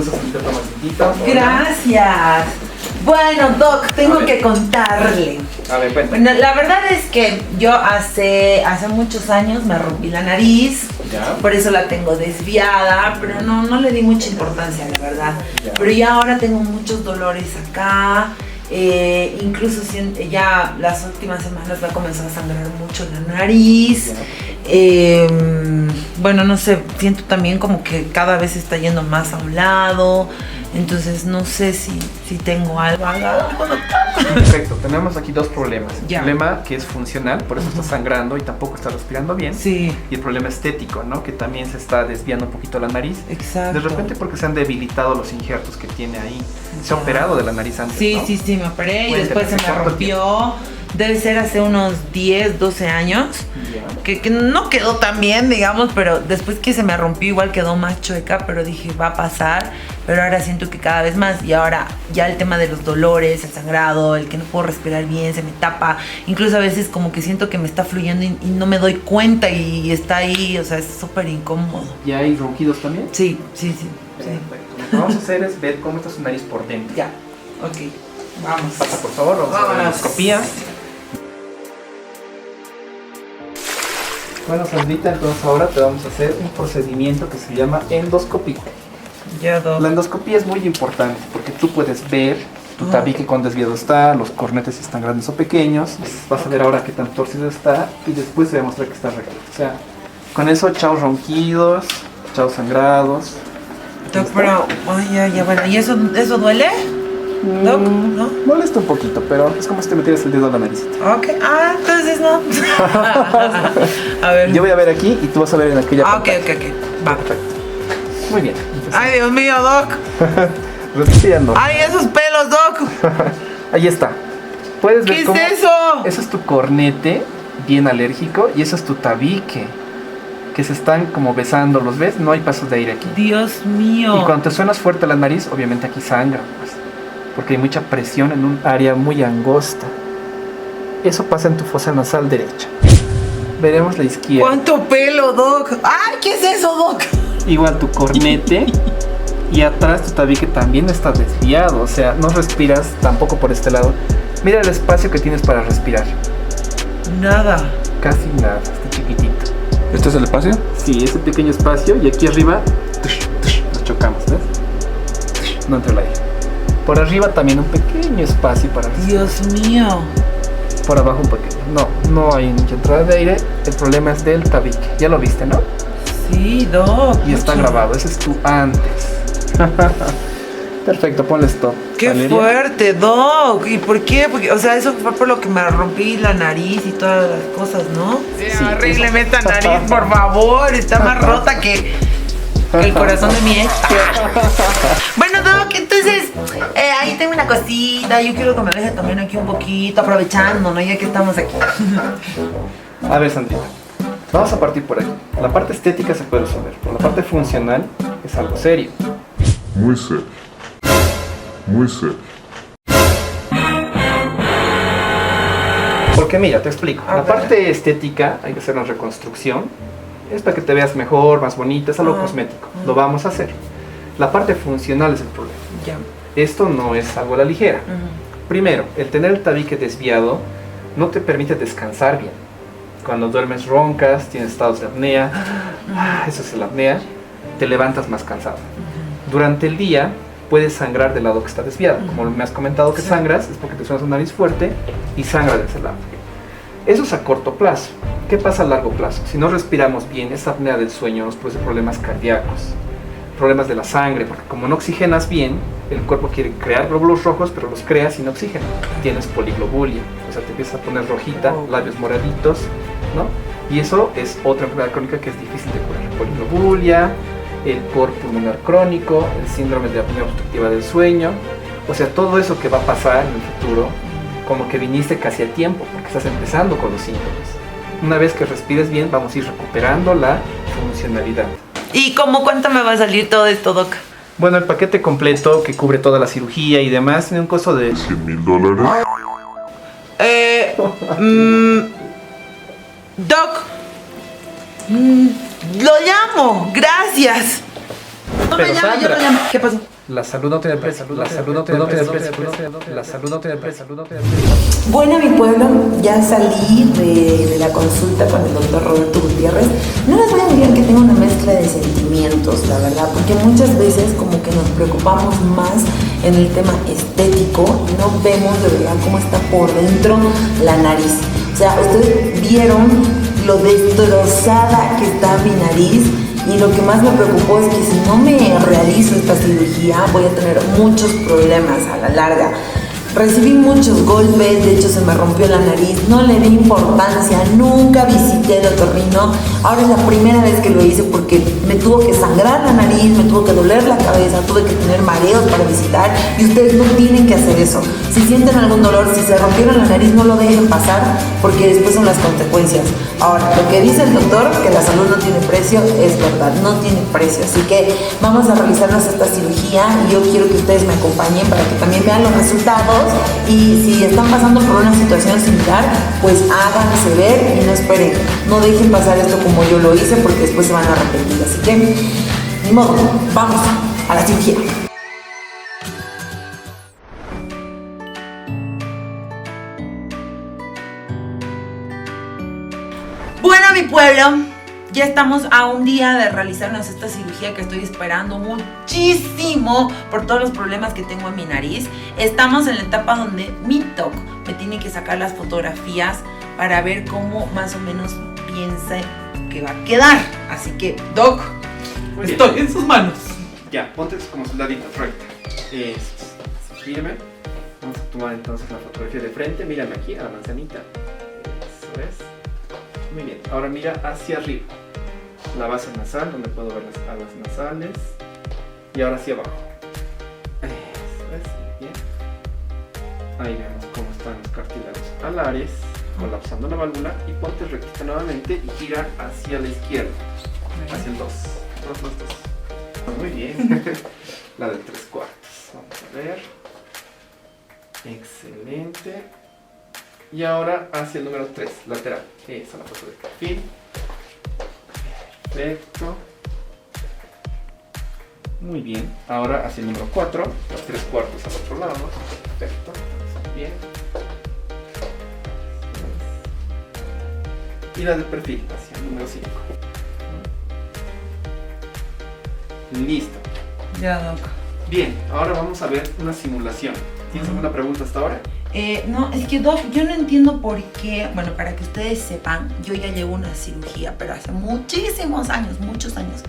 gusto, Sandrita, toma tantito. Gracias. Bueno, Doc, tengo que contarle. A ver, cuéntame. Bueno, la verdad es que yo hace muchos años me rompí la nariz. Ya. Por eso la tengo desviada, pero no le di mucha importancia, la verdad. Ya. Pero ya ahora tengo muchos dolores acá. Incluso ya las últimas semanas me ha comenzado a sangrar mucho la nariz. Bueno, no sé, siento también como que cada vez está yendo más a un lado. Entonces no sé si tengo algo. Perfecto, tenemos aquí dos problemas. Ya. El problema que es funcional, por eso está sangrando y tampoco está respirando bien. Sí, Y el problema estético, ¿no? Que también se está desviando un poquito la nariz. exacto. De repente porque se han debilitado los injertos que tiene ahí. Se ha operado de la nariz antes, Sí, ¿no? sí, me operé y Cuéntame, después se me ¿cuánto rompió. Debe ser hace unos 10, 12 años. Ya. Que no quedó tan bien, digamos, pero después que se me rompió igual quedó más chueca, pero dije, va a pasar. Pero ahora siento que cada vez más. Y ahora ya el tema de los dolores, el sangrado, el que no puedo respirar bien, se me tapa. Incluso a veces como que siento que me está fluyendo y no me doy cuenta y está ahí, o sea, es súper incómodo. ¿Y hay ronquidos también? Sí. Perfecto. Lo que vamos a hacer es ver cómo está su nariz por dentro. Ya, ok, vamos. Pasa, por favor, vamos a ver la Vámonos. endoscopía. Bueno, Sandrita, entonces ahora te vamos a hacer un procedimiento que se llama endoscopía. Ya, Doc. La endoscopía es muy importante porque tú puedes ver tu tabique cuán desviado está, los cornetes si están grandes o pequeños. Vas a ver ahora qué tan torcido está y después se va a mostrar que está recto. O sea, con eso, chao ronquidos, chao sangrados. Doc, pero, ay, ya, bueno, ¿y eso duele? Doc, ¿no? Molesta un poquito, pero es como si te metieras el dedo a la nariz. Ok, entonces no. A ver. Yo voy a ver aquí y tú vas a ver en aquella Ok, pantalla. va. Perfecto. Muy bien. Ay, Dios mío, Doc. Respirando. Ay, esos pelos, Doc. Ahí está. ¿Puedes ver ¿Qué cómo? es eso? Eso es tu cornete bien alérgico y eso es tu tabique. Que se están como besando, ¿los ves? No hay pasos de aire aquí. Dios mío. Y cuando te suenas fuerte la nariz, obviamente aquí sangra, pues, porque hay mucha presión en un área muy angosta. Eso pasa en tu fosa nasal derecha. Veremos la izquierda. ¿Cuánto pelo, Doc? Ay, ¿qué es eso, Doc? Igual tu cornete y atrás tu tabique también está desviado, o sea, no respiras tampoco por este lado. Mira el espacio que tienes para respirar. Nada. Casi nada, está chiquitito. ¿Este es el espacio? Sí, ese pequeño espacio y aquí arriba nos chocamos, ¿ves? No entra el aire. Por arriba también un pequeño espacio para respirar. Dios mío. Por abajo un pequeño. No hay mucha entrada de aire. El problema es del tabique. Ya lo viste, ¿no? Sí, Doc. Y está mucho. grabado. Ese es tu antes. Perfecto, ponle stop. Qué Valeria. fuerte, Doc. ¿Y por qué? Porque, o sea, eso fue por lo que me rompí la nariz y todas las cosas, ¿no? Sí, Arrégleme esta nariz, por favor. Está más rota que el corazón de mi ex. Bueno, Doc, entonces, ahí tengo una cosita. Yo quiero que me deje también aquí un poquito, aprovechando, ¿no? Ya que estamos aquí. A ver, Sandrita. Vamos a partir por aquí. La parte estética se puede resolver, pero la parte funcional es algo serio. Muy serio. Muy serio. Porque mira, te explico. La parte estética, hay que hacer una reconstrucción. Es para que te veas mejor, más bonita, es algo cosmético. Lo vamos a hacer. La parte funcional es el problema. Ya. Esto no es algo a la ligera. Primero, el tener el tabique desviado no te permite descansar bien. Cuando duermes roncas, tienes estados de apnea, eso es la apnea, te levantas más cansado. Durante el día puedes sangrar del lado que está desviado. Como me has comentado que sangras, es porque te suena tu nariz fuerte y sangra de ese lado. Eso es a corto plazo. ¿Qué pasa a largo plazo? Si no respiramos bien, esa apnea del sueño nos produce problemas cardíacos, problemas de la sangre, porque como no oxigenas bien, el cuerpo quiere crear glóbulos rojos, pero los crea sin oxígeno. Tienes poliglobulia, o sea, te empiezas a poner rojita, labios moraditos, ¿no? Y eso es otra enfermedad crónica que es difícil de curar. Poliglobulia, el cor pulmonar crónico, el síndrome de apnea obstructiva del sueño. O sea, todo eso que va a pasar en el futuro, como que viniste casi a tiempo, porque estás empezando con los síntomas. Una vez que respires bien, vamos a ir recuperando la funcionalidad. ¿Y cómo cuánto me va a salir todo esto, Doc? Bueno, el paquete completo que cubre toda la cirugía y demás tiene un costo de $100,000. Doc, lo llamo, gracias. No Pero me llame, yo Sandra, lo llamo. ¿Qué pasó? la salud no tiene precio. La salud no tiene precio. La salud no tiene precio. Bueno, mi pueblo, ya salí de la consulta con el doctor Roberto Gutiérrez. No les voy a negar que tengo una mezcla de sentimientos, la verdad, porque muchas veces como que nos preocupamos más en el tema estético y no vemos de verdad cómo está por dentro la nariz. O sea, ustedes vieron lo destrozada que está mi nariz. Y lo que más me preocupó es que si no me realizo esta cirugía voy a tener muchos problemas a la larga. Recibí muchos golpes, de hecho se me rompió la nariz, no le di importancia, nunca visité el otorrino. Ahora es la primera vez que lo hice porque me tuvo que sangrar la nariz, me tuvo que doler la cabeza, tuve que tener mareos para visitar y ustedes no tienen que hacer eso. Si sienten algún dolor, si se rompieron la nariz, no lo dejen pasar porque después son las consecuencias. Ahora, lo que dice el doctor, que la salud no tiene precio, es verdad, no tiene precio. Así que vamos a realizarnos esta cirugía y yo quiero que ustedes me acompañen para que también vean los resultados. Y si están pasando por una situación similar, pues háganse ver y no esperen, no dejen pasar esto como yo lo hice porque después se van a arrepentir. Así que, ni modo, vamos a la cirugía. Bueno, mi pueblo, ya estamos a un día de realizarnos esta cirugía que estoy esperando muchísimo por todos los problemas que tengo en mi nariz. Estamos en la etapa donde mi doc me tiene que sacar las fotografías para ver cómo más o menos piensa que va a quedar. Así que, doc, estoy en sus manos. Ya, ponte como soldadito, recta. Firme. Vamos a tomar entonces la fotografía de frente. Mírame aquí a la manzanita. Eso es. Muy bien. Ahora mira hacia arriba. La base nasal, donde puedo ver las alas nasales. Y ahora hacia abajo. Eso es. Bien. Ahí vemos cómo están los cartílagos alares. Colapsando la válvula. Y ponte rectita nuevamente y gira hacia la izquierda. Hacia el 2. 2. Muy bien. La del 3/4. Vamos a ver. Excelente. Y ahora hacia el número 3, lateral. Esa es la foto de perfil. Perfecto. Muy bien. Ahora hacia el número 4, los 3/4 al otro lado. Perfecto. Bien. Y la del perfil hacia el número 5. Listo. Ya, doc. Bien, ahora vamos a ver una simulación. ¿Tienes alguna pregunta hasta ahora? No, es que doc, yo no entiendo por qué, bueno, para que ustedes sepan, yo ya llevo una cirugía, pero hace muchísimos años, muchos años.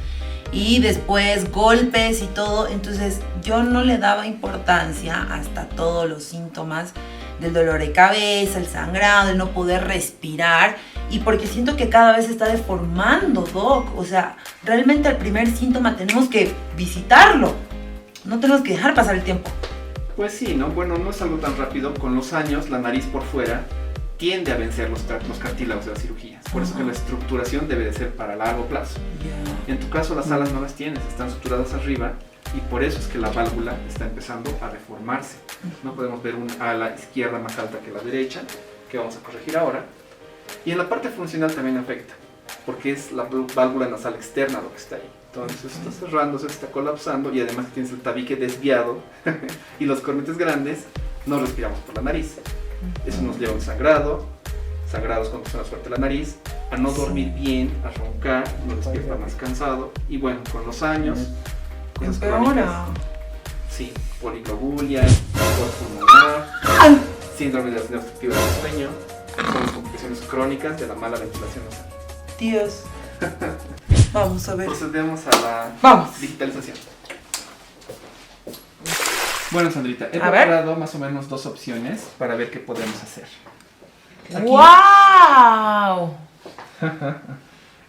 Y después golpes y todo, entonces yo no le daba importancia hasta todos los síntomas del dolor de cabeza, el sangrado, el no poder respirar. Y porque siento que cada vez se está deformando, doc. O sea, realmente el primer síntoma tenemos que visitarlo. No tenemos que dejar pasar el tiempo. Pues sí, ¿no? Bueno, no es algo tan rápido. Con los años, la nariz por fuera tiende a vencer los cartílagos de las cirugías. Por eso que la estructuración debe de ser para largo plazo. En tu caso, las alas no las tienes, están suturadas arriba y por eso es que la válvula está empezando a deformarse. No podemos ver un ala izquierda más alta que la derecha, que vamos a corregir ahora. Y en la parte funcional también afecta, porque es la válvula nasal externa lo que está ahí. Entonces está cerrándose, está colapsando y además tienes el tabique desviado y los cornetes grandes, no respiramos por la nariz. Eso nos lleva a un sangrados cuando suena fuerte la nariz, a no dormir bien, a roncar, uno despierta más cansado y bueno, con los años, cosas crónicas. Sí, poliglobulia, tos pulmonar, síndrome de apnea obstructiva del sueño, son complicaciones crónicas de la mala ventilación nasal. Dios. Vamos a ver. Procedemos a la digitalización. Bueno, Sandrita, he preparado más o menos 2 opciones para ver qué podemos hacer. Aquí, ¡wow!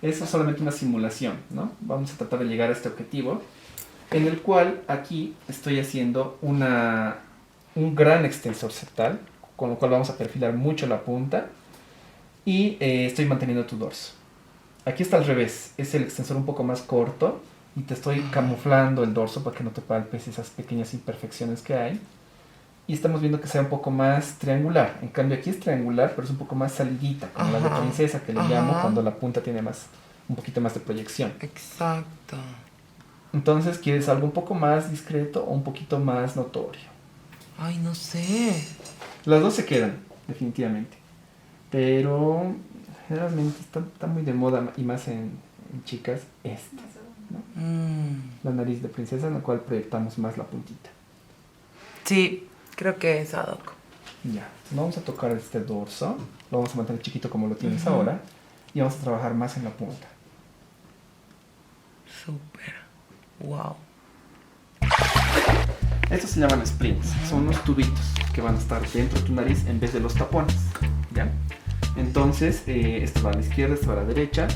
eso es solamente una simulación, ¿no? Vamos a tratar de llegar a este objetivo, en el cual aquí estoy haciendo un gran extensor septal, con lo cual vamos a perfilar mucho la punta y estoy manteniendo tu dorso. Aquí está al revés, es el extensor un poco más corto y te estoy camuflando el dorso para que no te palpes esas pequeñas imperfecciones que hay. Y estamos viendo que sea un poco más triangular. En cambio aquí es triangular, pero es un poco más salidita, como la de princesa que le llamo, cuando la punta tiene un poquito más de proyección. Exacto. Entonces, ¿quieres algo un poco más discreto o un poquito más notorio? Ay, no sé. Las dos se quedan, definitivamente. Pero generalmente está muy de moda, y más en chicas, esta, ¿no? La nariz de princesa, en la cual proyectamos más la puntita. Sí, creo que es ad hoc. Ya, vamos a tocar este dorso, lo vamos a mantener chiquito como lo tienes ahora, y vamos a trabajar más en la punta. Súper. Wow. Estos se llaman splints, son unos tubitos que van a estar dentro de tu nariz en vez de los tapones, ¿ya? Entonces, esto va a la izquierda, esto va a la derecha,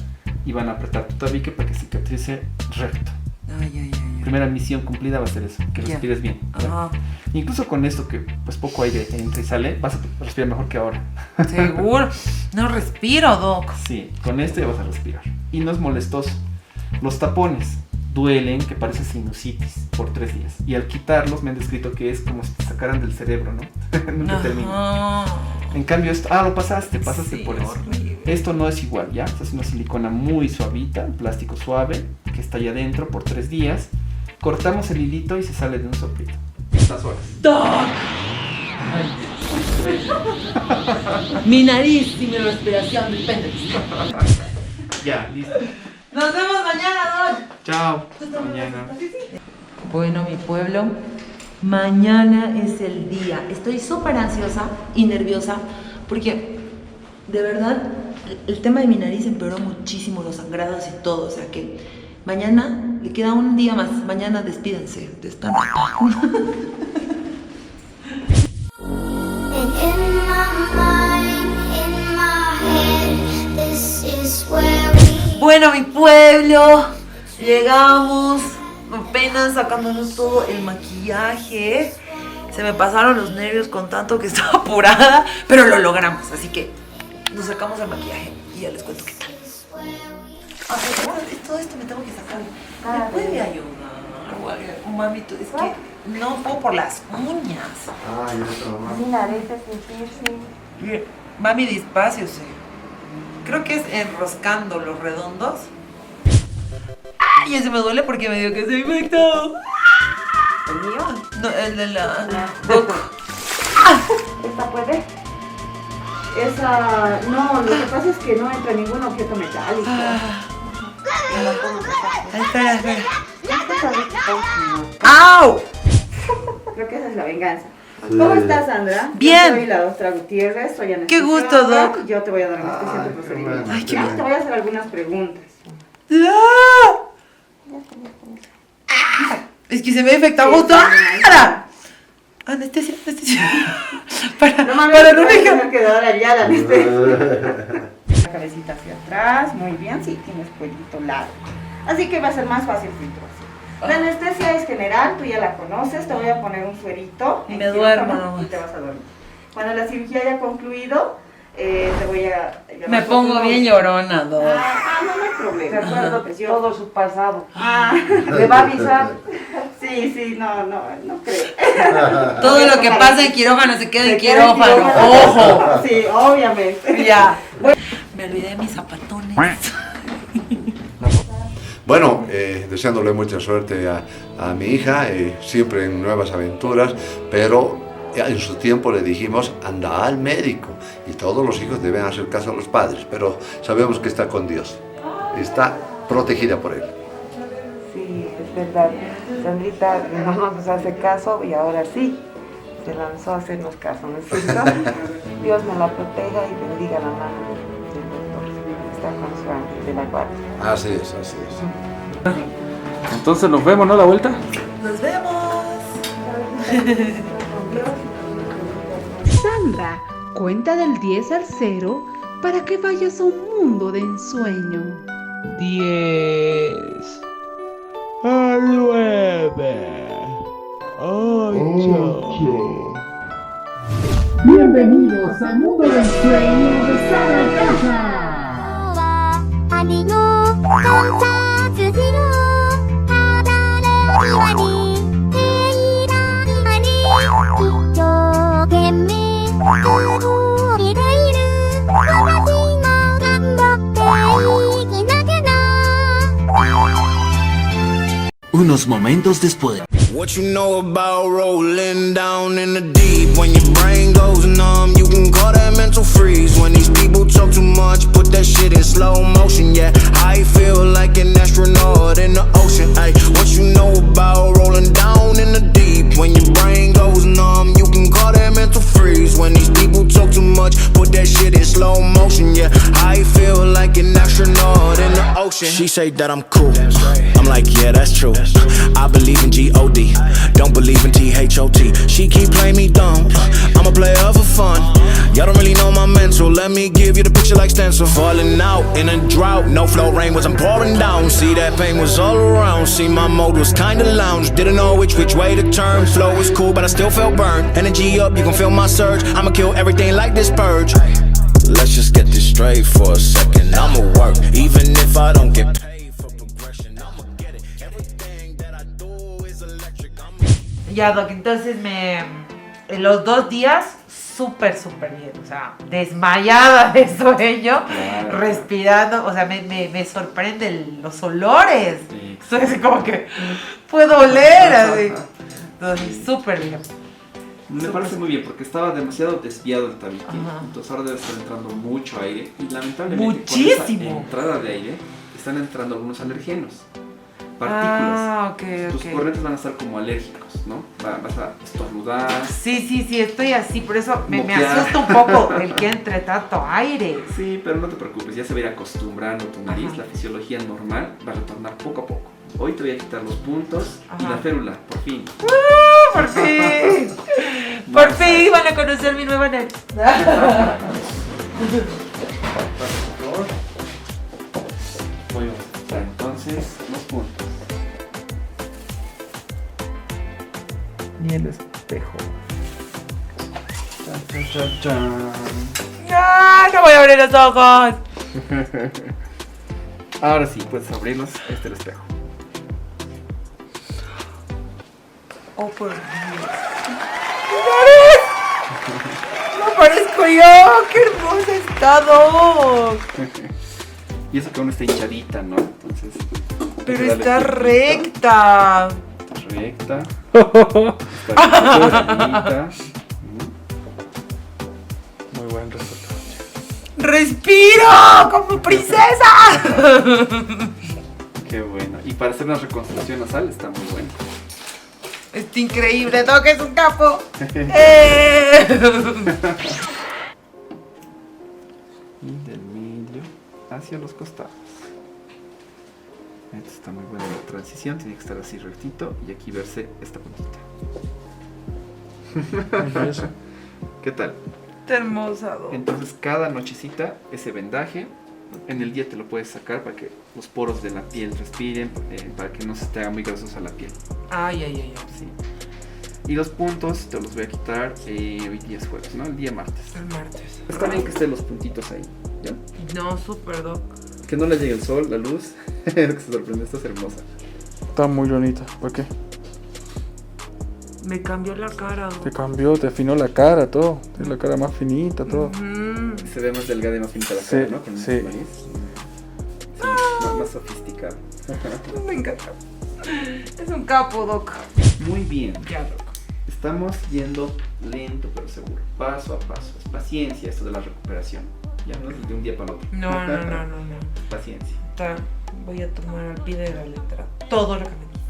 y van a apretar tu tabique para que cicatrice recto. Ay. Primera misión cumplida va a ser eso, que respires bien, ¿ya? Ajá. Incluso con esto que pues poco aire entra y sale, vas a respirar mejor que ahora. Seguro. No respiro, Doc. Sí, con esto ya vas a respirar. Y no es molestoso. Los tapones duelen, que parece sinusitis, por 3 días. Y al quitarlos me han descrito que es como si te sacaran del cerebro, ¿no? Nunca termina. En cambio esto, lo pasaste Sí, por eso. horrible. Esto no es igual, ¿ya? Esta es una silicona muy suavita, un plástico suave, que está allá adentro por 3 días. Cortamos el hilito y se sale de un soplito. Estas horas. ¡Doc! Mi nariz y mi respiración dependen. Ya, listo. Nos vemos mañana, Doc. Chao. Hasta mañana. Bueno, mi pueblo, mañana es el día. Estoy súper ansiosa y nerviosa porque, de verdad, el tema de mi nariz empeoró muchísimo, los sangrados y todo. O sea que mañana le queda un día más. Mañana despídense de esta nota. Bueno, mi pueblo, llegamos apenas sacándonos todo el maquillaje. Se me pasaron los nervios con tanto que estaba apurada, pero lo logramos, así que nos sacamos el maquillaje y ya les cuento qué tal. Todo esto me tengo que sacar. ¿Me puede ayudar? Mami, es que no puedo por las uñas. Sin aretes, sin piercing. Mami, despacio, sí. Creo que es enroscando los redondos. ¡Ay! Ese me duele porque me dio que se infectó. ¿El mío? No, el de la... ¿Esta puede? Esa... No, lo que pasa es que no entra ningún objeto metálico. Me la pongo acá. Espera. Esta está rica. ¡Au! Creo que esa es la venganza. ¿Cómo estás, Sandra? Bien. Yo soy la doctora Gutiérrez, soy anestesióloga. Qué gusto, Doc. Yo te voy a dar anestesia en tu procedimiento. Ay, qué Te voy a hacer algunas preguntas. Es que se me ha infectado justo. ¡Para! Anestesia. Para no dejar. que dar allá la anestesia. La cabecita hacia atrás, muy bien, sí, tienes cuellito largo. Así que va a ser más fácil filtrar. La anestesia es general, tú ya la conoces, te voy a poner un suerito. Me duermo. Y te vas a dormir. Cuando la cirugía haya concluido, te voy a... Me pongo bien llorona, Doc. No hay problema. De acuerdo que todo su pasado. ¿Me va a avisar? Sí, no creo. Todo lo que pasa en quirófano se queda en quirófano. ¡Ojo! Sí, obviamente. Ya. Me olvidé de mis zapatones. Bueno, deseándole mucha suerte a mi hija, siempre en nuevas aventuras, pero en su tiempo le dijimos, anda al médico, y todos los hijos deben hacer caso a los padres, pero sabemos que está con Dios, está protegida por Él. Sí, es verdad. Sandrita no nos hace caso y ahora sí, se lanzó a hacernos caso, ¿no es cierto? Dios me la proteja y bendiga la mano del doctor. Está con su ángel de la guardia. Así es, así es. Entonces nos vemos, ¿no? La vuelta. ¡Nos vemos! Sandra, cuenta del 10 al 0 para que vayas a un mundo de ensueño. 10, 9, 8. Bienvenidos al mundo del sueño de Sara Casa. アリの観察しろ肌の際に平らに一生懸命生きている私も頑張って生きなきゃな Uno unos momentos después. What you know about rolling down in the deep? When your brain goes numb, you can call that mental freeze. When these people talk too much, put that shit in slow motion. Yeah, I feel like an astronaut in the ocean. Ay, what you know about rolling down in the deep? When your brain goes numb, you can call that mental freeze. When these people talk too much, put that shit in slow motion. Yeah, I feel like an astronaut in the ocean. She say that I'm cool. I'm like, yeah, that's true. I believe in G-O-D. Don't believe in T-H-O-T. She keep playing me dumb. I'm a player for fun. Y'all don't really know my mental. Let me give you the picture like stencil. Falling out in a drought. No flow rain wasn't pouring down. See that pain was all around. See my mode was kinda lounge. Didn't know which way to turn. Flow was cool but I still felt burned. Energy up, you can feel my surge. I'ma kill everything like this purge. Let's just get this straight for a second. I'ma work even if I don't get paid for progression. I'ma get it. Everything that I do is electric. Ya, Doc, entonces en los 2 días, súper bien. O sea, desmayada de sueño, respirando. O sea, me sorprenden los olores. Sí. Entonces, como que puedo oler así. Entonces, súper bien. Me parece muy bien porque estaba demasiado desviado el tabique. Ajá. Entonces ahora debe estar entrando mucho aire y lamentablemente Muchísimo. con esa entrada de aire están entrando algunos alergenos, partículas. Ah, ok. Tus corrientes van a estar como alérgicos, ¿no? Vas a estornudar. Sí, estoy así, por eso me Moquear. asusta un poco el que entre tanto aire. Sí, pero no te preocupes, ya se va a ir acostumbrando tu nariz. Ajá. La fisiología normal va a retornar poco a poco. Hoy te voy a quitar los puntos y Ajá. la férula, por fin. ¡Por fin! ¡Por fin van a conocer mi nueva nariz! Voy a quitar entonces los puntos. Y el espejo. ¡No voy a abrir los ojos! Ahora sí, puedes abrirlos. Este es el espejo. ¡Oh, por Dios! ¡No parezco yo! ¡Qué hermosa está, Doc! Y eso que aún está hinchadita, ¿no? Entonces. Pero hay que está darle recta. tiempito. Recta. Está bonita. Muy buen resultado. ¡Respiro! ¡Como princesa! Qué bueno. Y para hacer una reconstrucción nasal está muy bueno. Está increíble, Doc, es un capo. Y del medio hacia los costados. Esto está muy buena la transición, tiene que estar así rectito y aquí verse esta puntita. ¿Qué tal? Está hermosa, Doc. Entonces cada nochecita ese vendaje, en el día te lo puedes sacar para que los poros de la piel respiren, para que no se te haga muy grasosa la piel. Ay. Sí. Y los puntos te los voy a quitar hoy día es jueves, ¿no? El día martes. El martes. Está bien que estén los puntitos ahí, ¿ya? No, súper, Doc. Que no le llegue el sol, la luz. Que se sorprende, estás hermosa. Está muy bonita, ¿por qué? Me cambió la cara, Doc. Te cambió, te afinó la cara, todo. Tienes la cara más finita, todo. Se ve más delgada y más finita la Sí, cara, ¿no? Con sí. el nariz. Sí, más sofisticada. Me encanta. Es un capo, Doc. Muy bien. Ya, Doc. Estamos yendo lento pero seguro, paso a paso. Es paciencia esto de la recuperación. Ya no es de un día para otro. No. Paciencia. Voy a tomar al pie de la letra todo lo que me dice.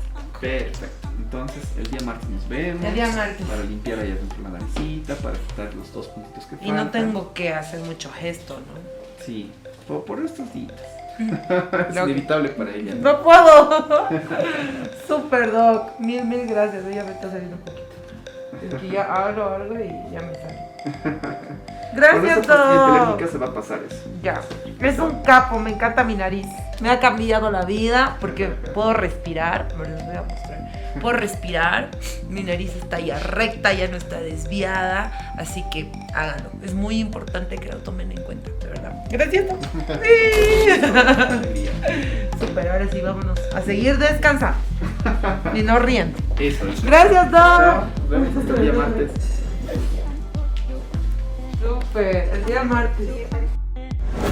Perfecto. Entonces el día martes nos vemos. El día martes. Para limpiar allá dentro la naricita, para quitar los 2 puntitos que faltan. Y no tengo que hacer mucho gesto, ¿no? Sí, por estos días. Es inevitable para ella. No puedo. Súper, Doc. Mil gracias. Ya me está saliendo un poquito. Es que ya hago algo y ya me sale. Gracias, Con esta pastilla Doc. telérgica se va a pasar eso. Ya. Es un capo. Me encanta mi nariz. Me ha cambiado la vida porque puedo respirar. Me los voy a mostrar. Puedo respirar. Mi nariz está ya recta, ya no está desviada. Así que háganlo. Es muy importante que lo tomen en cuenta, de verdad. Gracias, Doc. Sí. Super, ahora sí, vámonos a seguir descansando y no riendo. Eso es. Gracias, Doc. Chao. Nos vemos hasta el día martes. Super, el día martes.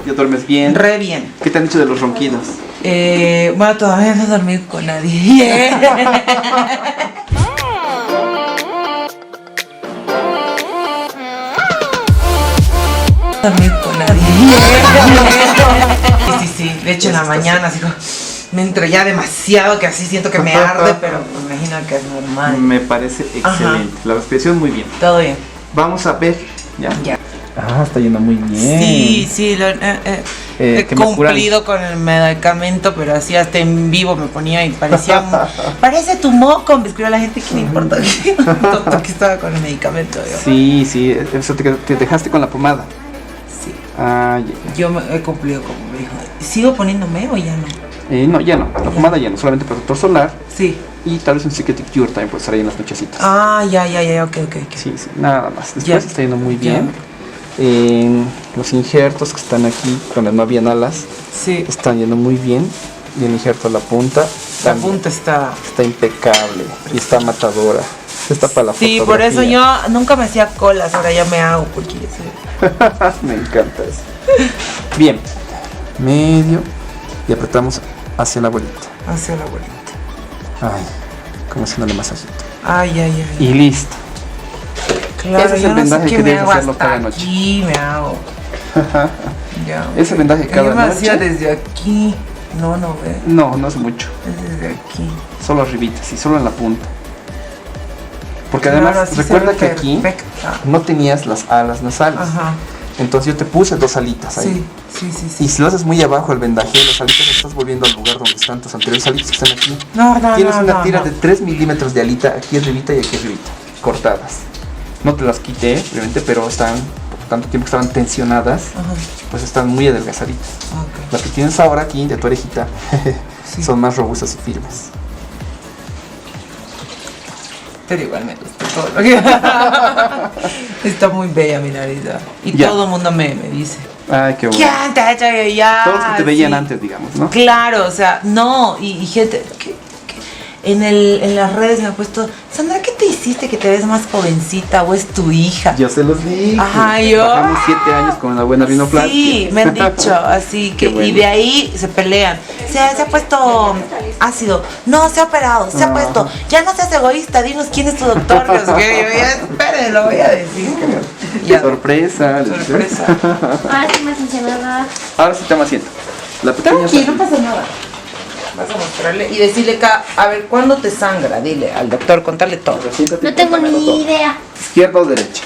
¿Ya duermes bien? Re bien. ¿Qué te han dicho de los ronquidos? Bueno, todavía no he dormido con nadie. Dormir con nadie. Sí. De hecho, en la mañana, así como, me entra ya demasiado que así siento que me arde, pero me imagino que es normal. Me parece excelente. Ajá. La respiración muy bien. Todo bien. Vamos a ver. ¿Ya? Ya. Ah, está yendo muy bien. Sí, he que me cumplido con el medicamento, pero así hasta en vivo me ponía y parecía parece tu moco. Me escribió la gente que no importa que estaba con el medicamento. Yo. Sí, eso te dejaste con la pomada. Sí. Ah, Yo he cumplido como me dijo. ¿Sigo poniéndome o ya no? No, ya no. La pomada ya no. Solamente protector solar. Sí. Y tal vez un Cicatric Cure también puede estar ahí en las nochecitas. Ah, ya, ok. Sí, nada más. Después Ya. está yendo muy bien. Los injertos que están aquí, donde no habían alas, Sí. están yendo muy bien. Y el injerto a la punta. La también punta está... está impecable. Y está matadora. Está para la Sí, fotografía. por eso yo nunca me hacía colas, ahora ya me hago porque ya sé. Me encanta eso. Bien. Medio. Y apretamos hacia la bolita. Hacia la bolita. Ay, como haciéndole masajito. Ay. Y listo. Claro, Ese es yo el no sé vendaje qué que me debes hago hacerlo hasta cada noche. aquí me hago. Ya, Ese vendaje cada yo me noche. hacía desde aquí. No ve. No es mucho. Es desde aquí. Solo arribitas y solo en la punta. Porque Claro, además así se recuerda ve que aquí perfecta. no tenías las alas nasales. Ajá. Entonces yo te puse 2 alitas ahí. Sí. Y si lo haces muy abajo el vendaje, las alitas estás volviendo al lugar donde están tus anteriores alitas que están aquí. No. Tienes una tira de 3 milímetros de alita aquí arribita y aquí arribita, cortadas. No te las quité, obviamente, pero están, por tanto tiempo que estaban tensionadas, Ajá. pues están muy adelgazaditas. Ok. Las que tienes ahora aquí, de tu orejita, Sí. son más robustas y firmes. Pero igual me gusta todo lo que... Está muy bella mi nariz. ¿Ah? Y Ya. todo el mundo me dice. Ay, qué bueno. ¿Quién te ha hecho que ya? Todos los que te veían Sí. antes, digamos, ¿no? Claro, o sea, no, y gente que en las redes me ha puesto, Sandra, ¿qué te hiciste que te ves más jovencita o es tu hija? Yo se los dije. Ajá, yo. Bajamos 7 años con una buena rinoplastia. Sí, me han dicho, así que, Qué bueno. y de ahí se pelean. Se ha puesto ácido, no, se ha operado, se ha puesto, ya no seas egoísta, dinos quién es tu doctor, que yo ya, espere, lo voy a decir. Ya. Sorpresa. Sorpresa. Ahora sí me funciona nada. Ahora sí toma asiento. La pequeña Tranquilo, no pasa nada. Vas a mostrarle y decirle, a ver, ¿cuándo te sangra? Dile al doctor, contarle todo. No tengo ni idea. ¿Izquierda o derecha?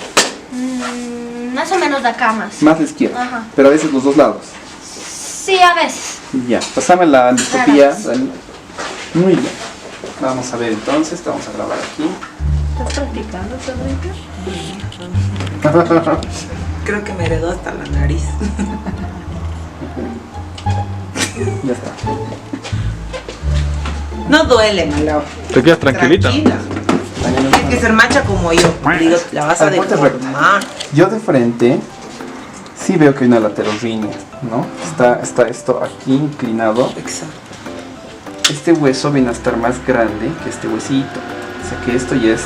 Más o menos de acá más. Más la izquierda. Ajá. Pero a veces los dos lados. Sí, a veces. Ya, pasame la endoscopía. Claro. Dani. Muy bien. Vamos a ver entonces, vamos a grabar aquí. ¿Estás practicando, Sandrita? Creo que me heredó hasta la nariz. Ya está. No duele, Malao. Te quedas tranquilita. Tranquila. Tienes que ser macha como yo. Digo, la vas a Ponte recta. deformar. Yo de frente sí veo que hay una laterorrinia, ¿no? Está esto aquí inclinado. Exacto. Este hueso viene a estar más grande que este huesito. O sea que esto ya es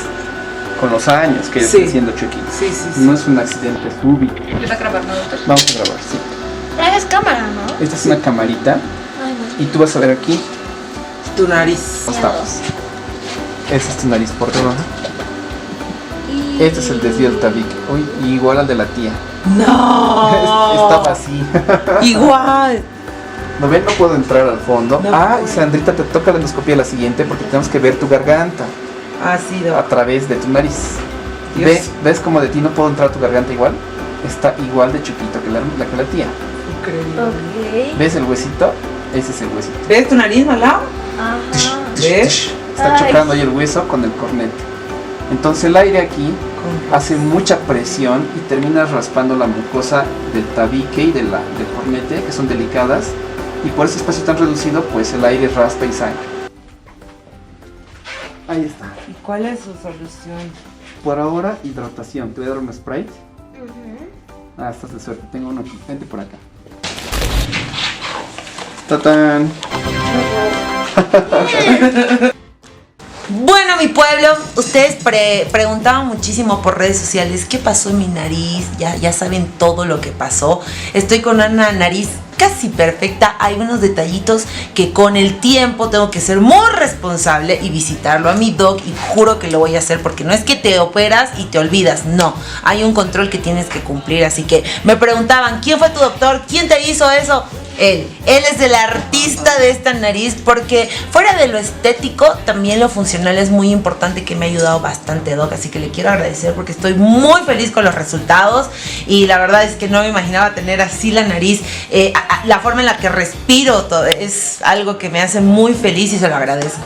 con los años que Sí. está siendo chuequito. Sí. No es un accidente súbito. ¿Está grabando, doctor? Vamos a grabar, sí. Es cámara, ¿no? Esta es una camarita Ay, no. y tú vas a ver aquí Tu nariz. los tapas. Esa es tu nariz por debajo. Y... Este es el desvío del tabique. Uy, igual al de la tía. No. Estaba así. Igual. ¿No ven? No puedo entrar al fondo. No Y puedo. Sandrita, te toca la endoscopía la siguiente porque tenemos que ver tu garganta Ha sido. a través de tu nariz. Dios. ¿Ves cómo de ti no puedo entrar a tu garganta igual? Está igual de chiquito que la tía. Increíble. Ok. ¿Ves el huesito? Ese es el huesito. ¿Ves tu nariz, Malao? Ajá. ¿Ves? Está Ay. chocando ahí el hueso con el cornete. Entonces el aire aquí hace mucha presión y termina raspando la mucosa del tabique y del cornete, que son delicadas, y por ese espacio tan reducido, pues el aire raspa y sangra. Ahí está. ¿Y cuál es su solución? Por ahora, hidratación. Te voy a dar un spray. Estás de suerte. Tengo uno aquí. Vente por acá. ¡Tatán! Bueno, Bueno, mi pueblo, ustedes preguntaban muchísimo por redes sociales qué pasó en mi nariz. Ya saben todo lo que pasó. Estoy con una nariz casi perfecta. Hay unos detallitos que con el tiempo tengo que ser muy responsable y visitarlo a mi doc, y juro que lo voy a hacer, porque no es que te operas y te olvidas, no, hay un control que tienes que cumplir. Así que me preguntaban, ¿quién fue tu doctor? ¿Quién te hizo eso? Él es el artista de esta nariz, porque fuera de lo estético, también lo funcional es muy importante, que me ha ayudado bastante, Doc, así que le quiero agradecer porque estoy muy feliz con los resultados, y la verdad es que no me imaginaba tener así la nariz, la forma en la que respiro, todo, es algo que me hace muy feliz y se lo agradezco.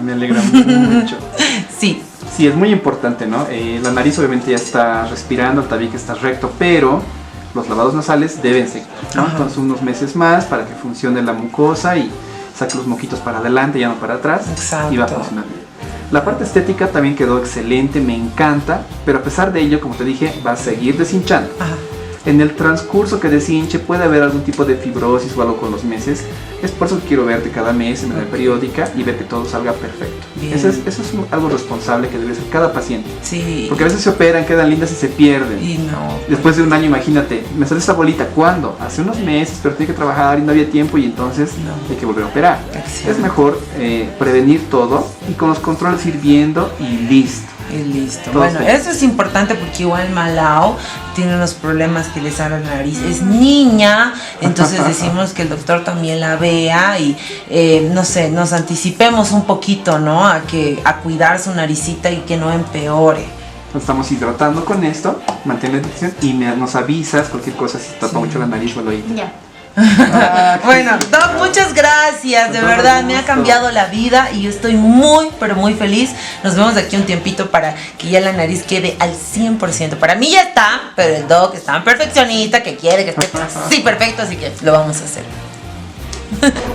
Me alegra mucho. Sí. Sí, es muy importante, ¿no? La nariz obviamente ya está respirando, el tabique está recto, pero los lavados nasales deben seguir, ¿no? Entonces unos meses más para que funcione la mucosa y saque los moquitos para adelante, ya no para atrás. Exacto. Y va a funcionar bien. La parte estética también quedó excelente, me encanta, pero a pesar de ello, como te dije, va a seguir deshinchando. Ajá. En el transcurso que deshinche puede haber algún tipo de fibrosis o algo con los meses. Es por eso que quiero verte cada mes en manera periódica y ver que todo salga perfecto. Eso es algo responsable que debe hacer cada paciente. Sí. Porque a veces se operan, quedan lindas y se pierden. Y no. Después de un año, imagínate, me sale esta bolita, ¿cuándo? Hace unos meses, pero tiene que trabajar y no había tiempo, y entonces hay que volver a operar. Exacto. Es mejor prevenir todo y con los controles ir viendo y listo. Y listo. Todos Bueno, felices. eso es importante, porque igual Malao tiene unos problemas que le salen la nariz. Es niña, entonces decimos que el doctor también la vea y no sé, nos anticipemos un poquito, ¿no? A cuidar su naricita y que no empeore. Nos estamos hidratando con esto, mantén la hidratación y nos avisas cualquier cosa si tapa mucho la nariz o el oído. Ya. Bueno, Doc, muchas gracias, de Con todo verdad, el me ha gusto. cambiado la vida y yo estoy muy, pero muy feliz. Nos vemos de aquí un tiempito para que ya la nariz quede al 100%. Para mí ya está, pero el Doc es tan perfeccionista que quiere que esté así perfecto, así que lo vamos a hacer.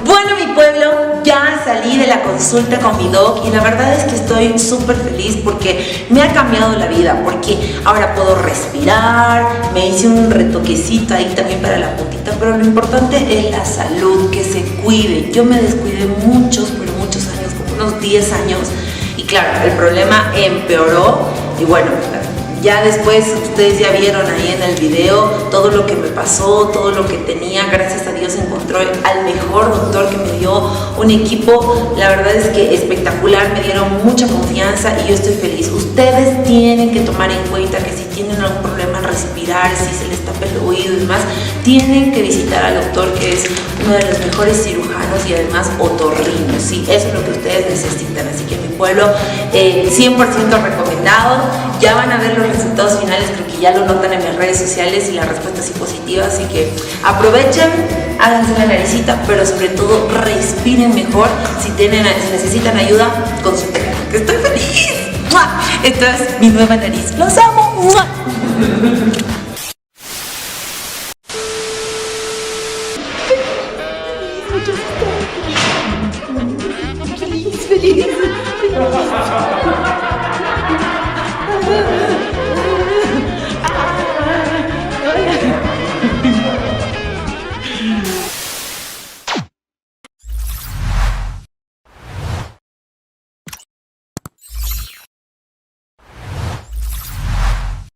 Bueno, mi pueblo, ya salí de la consulta con mi doc y la verdad es que estoy súper feliz porque me ha cambiado la vida, porque ahora puedo respirar, me hice un retoquecito ahí también para la puntita, pero lo importante es la salud, que se cuide. Yo me descuidé muchos años, como unos 10 años, y claro, el problema empeoró y bueno, ya después ustedes ya vieron ahí en el video todo lo que me pasó, todo lo que tenía. Gracias a Dios encontró al mejor doctor, que me dio un equipo, la verdad es que espectacular, me dieron mucha confianza y yo estoy feliz. Ustedes tienen que tomar en cuenta que si tienen algún problema al respirar, si se les tapa el oído y demás, tienen que visitar al doctor, que es uno de los mejores cirujanos y además otorrino. Sí, eso es lo que ustedes necesitan. Así que mi pueblo, 100% recomendado. Ya van a ver los resultados finales, creo que ya lo notan en mis redes sociales y la respuesta es positiva, así que aprovechen, háganse la naricita, pero sobre todo respiren mejor. Si necesitan ayuda, consulten, que estoy feliz. ¡Mua! Esta es mi nueva nariz, los amo. ¡Mua!